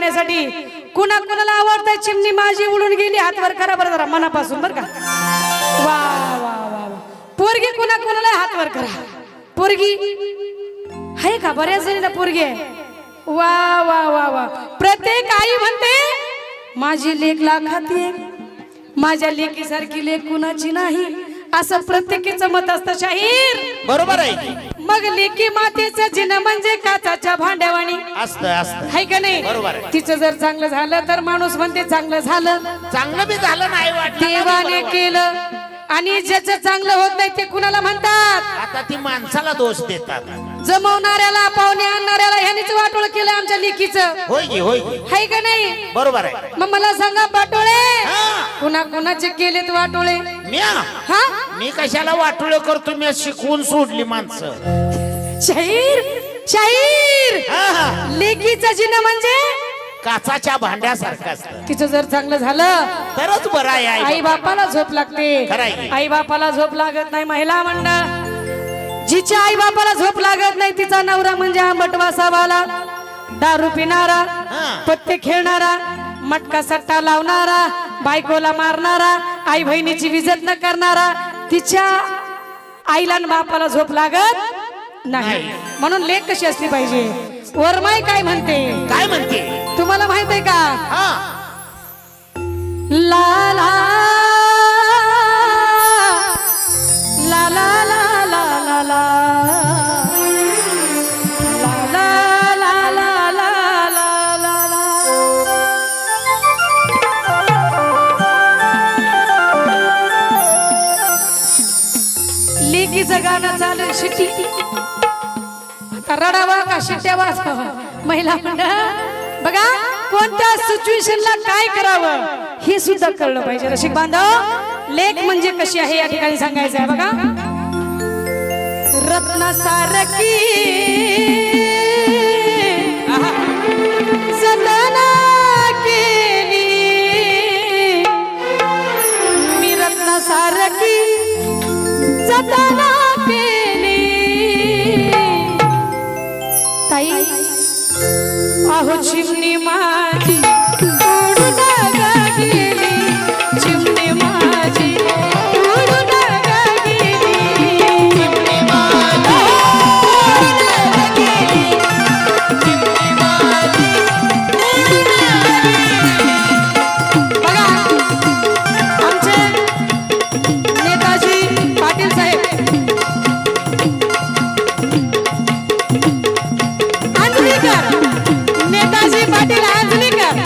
गाण्यासाठी कुणा कुणाला आवडतंय चिमणी माझी उडून गेली हात वर करा बरं जरा मनापासून बरं का वा वा वा वा पोरगी कुणा कुणाला हात वर करा पोरगी आहे का बऱ्याच जणीला पोरगी आहे वा वा वा वा प्रत्येक आई म्हणते माझी लेक लाखात एक माझ्या लेकीसारखी लेक कुणाची नाही असं प्रत्येकीचं मत असतं शाहीर बरोबर आहे मग लेकी मातेचं जिणं म्हणजे काचाच्या भांड्यावाणी असतं असतं आहे का नाही बरोबर आहे. तिचं जर चांगलं झालं तर माणूस म्हणते चांगलं झालं चांगलं बी झालं नाही वाटलं देवाने केलं आणि ज्याचं चांगलं होत नाही ते कुणाला म्हणतात आता ती माणसाला दोष देतात जमवणाऱ्याला पाहुणे आणणाऱ्याला ह्यानीच वाटोळ केलं आमच्या लेकीचं होय की होय की आहे का नाही बरोबर आहे मग मला सांगा वाटोळे हा. कुणा कुणाचे केलेत वाटोळे हा मी कशाला वाटोळ करतो मी शिकवून सोडली माणसं शाहीर शाहीर हा. लेकीचं जिणं म्हणजे काचाच्या भांड्यासारखं असतं तिचं जर चांगलं झालं तरच बरं आहे आई बापाला झोप लागते खरं आहे. आई बापाला झोप लागत नाही महिला मंडळ जिच्या आई बापाला झोप लागत नाही तिचा नवरा म्हणजे आंबट वासावाला दारू पिणारा हा. पत्ते खेळणारा मटका सट्टा लावणारा बायकोला मारणारा आई बहिणीची विजत न करणारा तिच्या आईला आणि बापाला झोप लागत नाही म्हणून लेक कशी असली पाहिजे वरमाई काय म्हणते काय म्हणते तुम्हाला माहित आहे का हा ला ला ला ला ला ला ला ला ला ला ला ला ला ला ला. लेकीचं गाणं चालू शिट्टी आता रडावा का शिट्ट्या वाजवा महिला मंडळ बघा कोणत्या सिच्युएशनला काय करावं हे सुद्धा कळलं पाहिजे रसिक बांधव लेक म्हणजे कशी आहे या ठिकाणी सांगायचं आहे बघा रत्नासारखी जतन केली मी रत्नासारखी जतन केली ताई अहो चिमणी माझी उडून गेली चिमणी माझी उडून गेली चिमणी माझी उडून गेली चिमणी माझी उडून गेली. बघा आमचे नेताजी पाटील साहेब आंजणीकर नेताजी पाटील आंजणीकर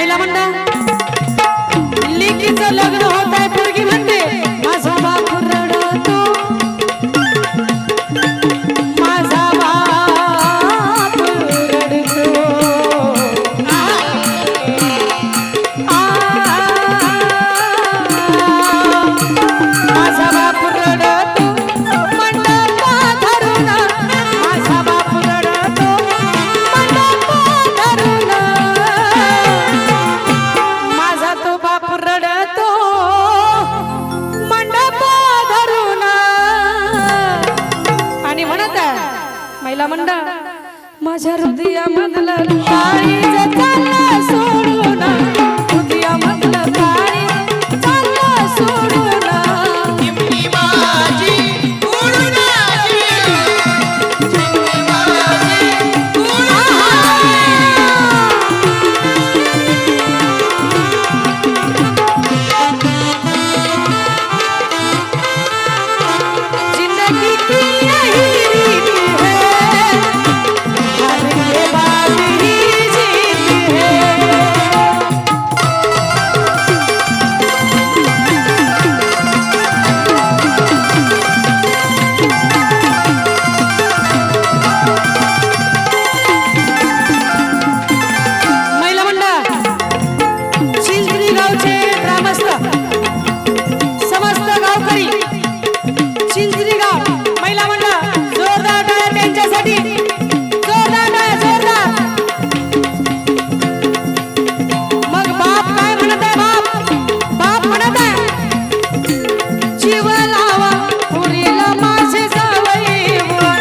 महिला मंडळ लेकीचं लग्न होत आहे पोरगी म्हणते माझा बाप रडतो माझा बाप रडतो माझा बाप रडतो मंडप धरून माझा बाप रडतो मंडप धरून माझा तो बाप रडतो मंडप धरून आणि म्हणत महिला मंडळ माझ्या हृदयामधलं काळीज चाललं सोडून हृदयामधलं काळीज चाललं सोडून जिंदगी की यही रीत है हार के बाद ही जीत है महिला मंडळ चिंचणी गावचे ग्रामस्थ समस्त गावकरी चिंचणी गाव महिला मंडळ जोरदार टाळ्या त्यांच्यासाठी जोरदार टाळ्या जोरदार मग बाप काय म्हणत आहे बाप म्हणत आहे जीव लावा पुरीला माझे जावई बुवा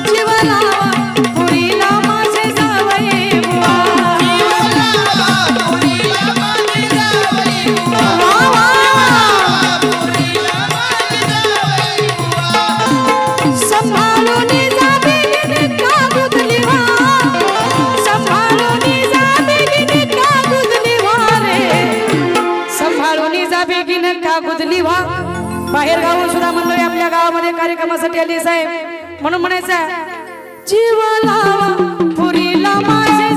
जीव लावा पुरीला माझे जावई बुवा संभाळून जा बेगीन का गुदली व्हा संभाळून जा बेगीन का गुदली व्हा रे संभाळून जा बेगीन का गुदली व्हा बाहेर गावून सुद्धा मंडळी आपल्या गावामध्ये कार्यक्रमासाठी आली साहेब म्हणून म्हणायचं जीव लावा पुरीला माझे